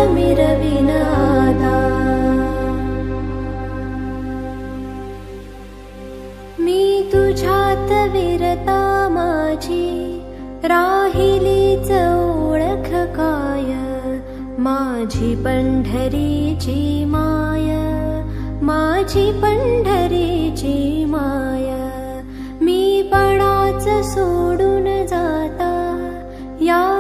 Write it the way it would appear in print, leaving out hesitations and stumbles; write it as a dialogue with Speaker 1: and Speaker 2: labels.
Speaker 1: मिरविन आता। मी तुझ्यात विरता माझी राहिलीच ओळख काय, माझी पंढरीची माय, माझी पंढरीची माय। मी पणाच सोडून जाता या